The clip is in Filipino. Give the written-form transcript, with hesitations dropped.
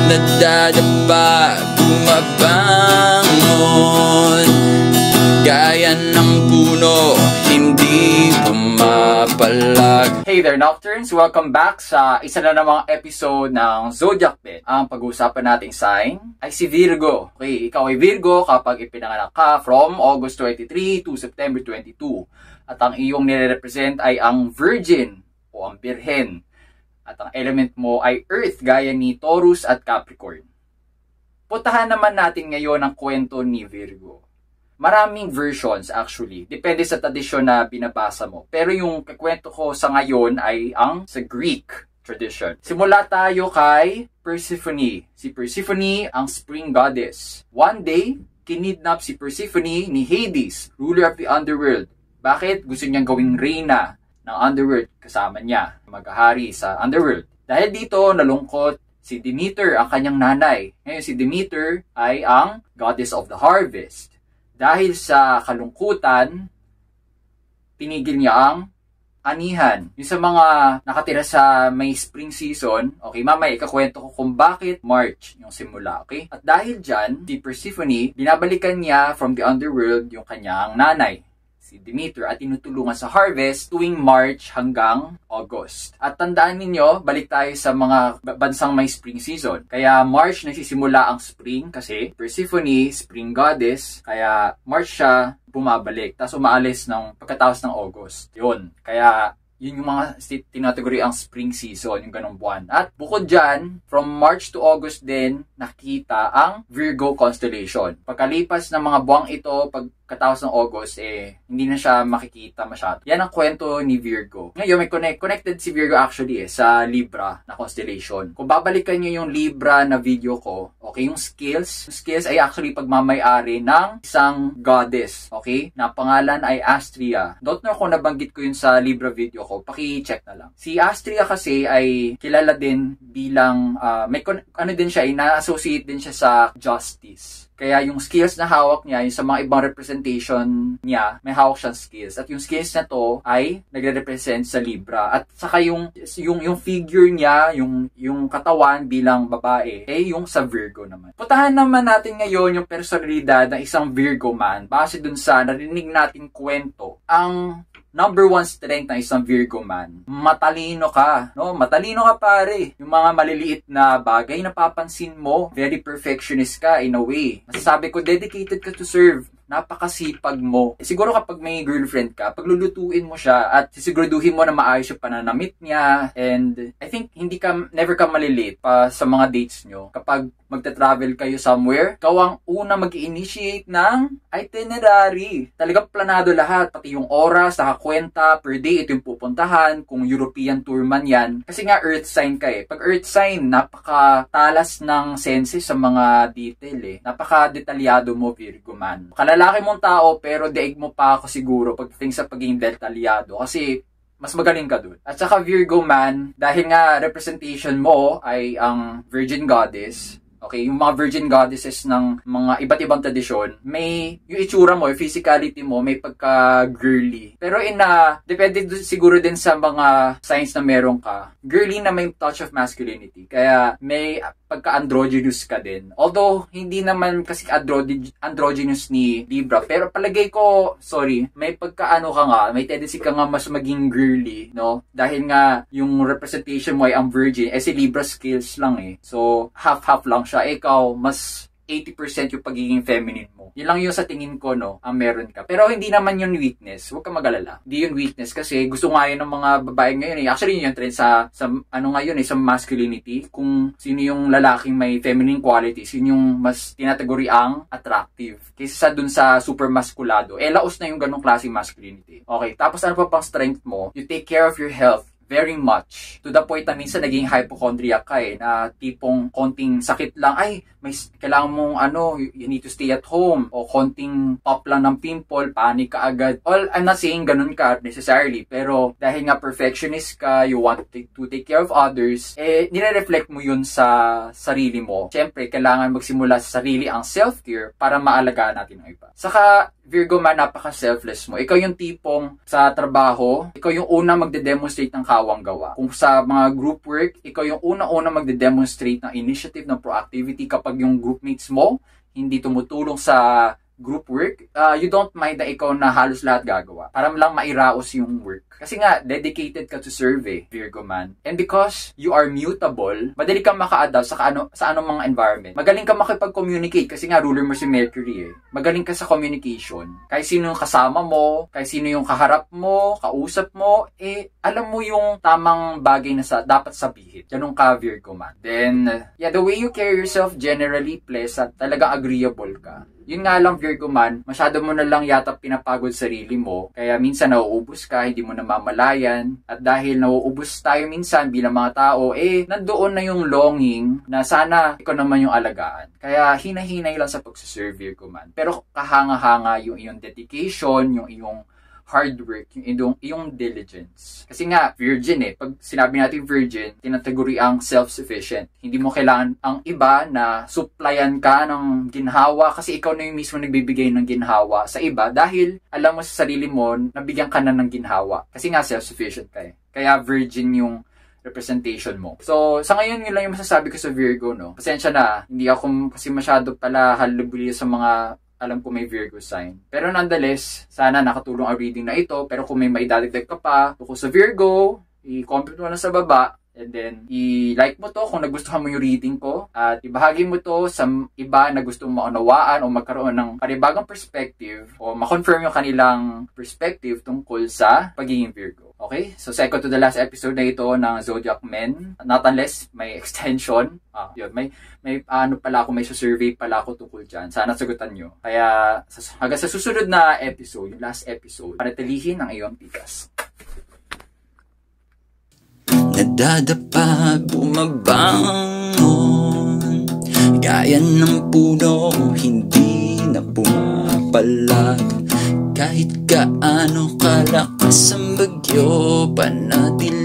Nadadapa, bumabangon gaya ng puno, hindi pumapalag. Hey there, Nocturnes! Welcome back sa isa na namang episode ng Zodiac Bet. Ang pag-uusapan nating sign ay si Virgo. Okay, ikaw ay Virgo kapag ipinanganak ka from August 23 to September 22. At ang iyong nire-represent ay ang Virgin o ang Birhen. At ang element mo ay Earth gaya ni Taurus at Capricorn. Puntahan naman natin ngayon ang kwento ni Virgo. Maraming versions actually. Depende sa tradisyon na binabasa mo. Pero yung kakwento ko sa ngayon ay ang sa Greek tradition. Simula tayo kay Persephone. Si Persephone ang spring goddess. One day, kinidnap si Persephone ni Hades, ruler of the underworld. Bakit? Gusto niyang gawing reyna ng underworld kasama niya, maghahari sa underworld. Dahil dito, nalungkot si Demeter, ang kanyang nanay. Ngayon si Demeter ay ang goddess of the harvest. Dahil sa kalungkutan, tinigil niya ang anihan. Yung sa mga nakatira sa may spring season, okay, mamaya ikakwento ko kung bakit March yung simula, okay? At dahil dyan, si Persephone, binabalikan niya from the underworld yung kanyang nanay, si Demeter, at tinutulungan sa harvest tuwing March hanggang August. At tandaan ninyo, balik tayo sa mga bansang may spring season. Kaya March nagsisimula ang spring kasi Persephone, spring goddess, kaya March siya bumabalik. Tapos umaalis ng pagkatapos ng August. Yun. Kaya yun yung mga tinataguri ang spring season, yung ganong buwan. At bukod dyan, from March to August din, nakita ang Virgo constellation. Pagkalipas ng mga buwang ito, pagkatapos ng August, hindi na siya makikita masyado. Yan ang kwento ni Virgo. Ngayon, may connected si Virgo actually sa Libra na constellation. Kung babalikan nyo yung Libra na video ko, okay, yung skills ay actually pagmamayari ng isang goddess, okay, na pangalan ay Astrea. Don't know kung nabanggit ko yun sa Libra video ko, paki-check na lang. Si Astrea kasi ay kilala din bilang, ano din siya, na-associate din siya sa justice. Kaya yung skills na hawak niya, yung sa mga ibang representation niya, may hawak siyang skills. At yung skills na to ay nagre-represent sa Libra. At saka yung figure niya, yung katawan bilang babae, yung sa Virgo naman. Puntahan naman natin ngayon yung personalidad ng isang Virgo man. Base dun sa narinig nating kwento, ang number one strength ng isang Virgo man, matalino ka. No? Matalino ka pare. Yung mga maliliit na bagay na papansin mo, very perfectionist ka in a way. Masasabi ko, dedicated ka to serve. Napakasipag mo. Siguro kapag may girlfriend ka, paglulutuin mo siya at sisiguraduhin mo na maayos yung pananamit niya. And I think never ka malilate pa sa mga dates nyo. Kapag magta-travel kayo somewhere, ikaw ang una mag-initiate ng itinerary. Talagang planado lahat. Pati yung oras, nakakwenta, per day, ito yung pupuntahan. Kung European tour man yan. Kasi nga earth sign ka eh. Pag earth sign, napakatalas ng senses sa mga detail eh. Napaka-detalyado mo, Virgo man. Lalaki mong tao pero daig mo pa ako siguro pagdating sa pagiging detalyado kasi mas magaling ka dun. At saka Virgo man, dahil nga representation mo ay ang Virgin Goddess, okay, yung mga Virgin Goddesses ng mga iba't ibang tradisyon, may yung itsura mo, yung physicality mo, may pagka-girly. Pero depende siguro din sa mga signs na meron ka. Girly na may touch of masculinity. Kaya may pagka-androgynous ka din. Although, hindi naman kasi androgynous ni Libra. Pero palagay ko, may pagka-ano ka nga, may tendency ka nga mas maging girly, no? Dahil nga, yung representation mo ay ang Virgin, si Libra skills lang eh. So, half-half lang siya. Ikaw, mas 80% yung pagiging feminine mo. Yun lang yung sa tingin ko, no, ang meron ka. Pero hindi naman yun weakness. Huwag ka mag-alala. Hindi yun weakness kasi gusto nga yun ng mga babae ngayon eh. Actually, yun yung trend sa ngayon eh, sa masculinity. Kung sino yung lalaking may feminine qualities, yun yung mas tinataguri ang attractive. Kaysa dun sa super maskulado. Laos na yung ganong klaseng masculinity. Okay, tapos ano pa pang strength mo? You take care of your health very much. To the point na minsan naging hypochondriac ka eh, na tipong konting sakit lang, ay, kailangan mong you need to stay at home, o konting pop lang ng pimple, panic ka agad. I'm not saying ganun ka necessarily, pero dahil nga perfectionist ka, you want to take care of others, nire-reflect mo yun sa sarili mo. Siyempre, kailangan magsimula sa sarili ang self-care para maalagaan natin ang iba. Saka, Virgo man, napaka-selfless mo. Ikaw yung tipong sa trabaho, ikaw yung una magde-demonstrate ng kawang gawa. Kung sa mga group work, ikaw yung una magde-demonstrate ng initiative, ng proactivity kapag yung groupmates mo hindi tumutulong sa group work, you don't mind na ikaw na halos lahat gagawa. Para lang mairaos yung work. Kasi nga, dedicated ka to serve, Virgo man. And because you are mutable, madali kang maka-adapt sa anong mga environment. Magaling ka makipag-communicate kasi nga ruler mo si Mercury. Magaling ka sa communication. Kahit sino yung kasama mo, kahit sino yung kaharap mo, kausap mo, alam mo yung tamang bagay na dapat sabihin. Ganun ka, Virgo man. Then, the way you carry yourself, generally pleasant, talagang agreeable ka. Yun nga lang, Virgo man, masyado mo na lang yata pinapagod sarili mo. Kaya minsan nauubos ka, hindi mo namamalayan. At dahil nauubos tayo minsan bilang mga tao, nandoon na yung longing na sana ikaw naman yung alagaan. Kaya hinahinay lang sa pagsuserve, Virgo man. Pero kahanga-hanga yung iyong dedication, yung iyong hard work, yung diligence. Kasi nga, virgin pag sinabi natin virgin, tinataguri ang self-sufficient. Hindi mo kailangan ang iba na supplyan ka ng ginhawa kasi ikaw na yung mismo nagbibigay ng ginhawa sa iba dahil alam mo sa sarili mo, nabigyan ka na ng ginhawa. Kasi nga, self-sufficient ka Kaya virgin yung representation mo. So, sa ngayon, yun lang yung masasabi ko sa Virgo, no? Pasensya na, hindi ako kasi masyado pala halubili sa mga alam ko may Virgo sign. Pero nonetheless, sana nakatulong ang reading na ito. Pero kung may maidadagdag ka pa tungkol sa Virgo, i-comment mo lang sa baba. And then, i-like mo to kung nagustuhan mo yung reading ko. At ibahagi mo to sa iba na gustong maunawaan o magkaroon ng panibagong perspective o ma-confirm yung kanilang perspective tungkol sa pagiging Virgo. Okay? So, second to the last episode na ito ng Zodiac Men. Not unless may extension. May survey pala ako tungkol dyan. Sana sagutan nyo. Kaya, hanggang sa susunod na episode, yung last episode, para talihin ang iyong tikas. Nadadapa, bumabangon, gaya ng puno, hindi na bumapalag. Kahit gaano kalakas ang bagyo, panatili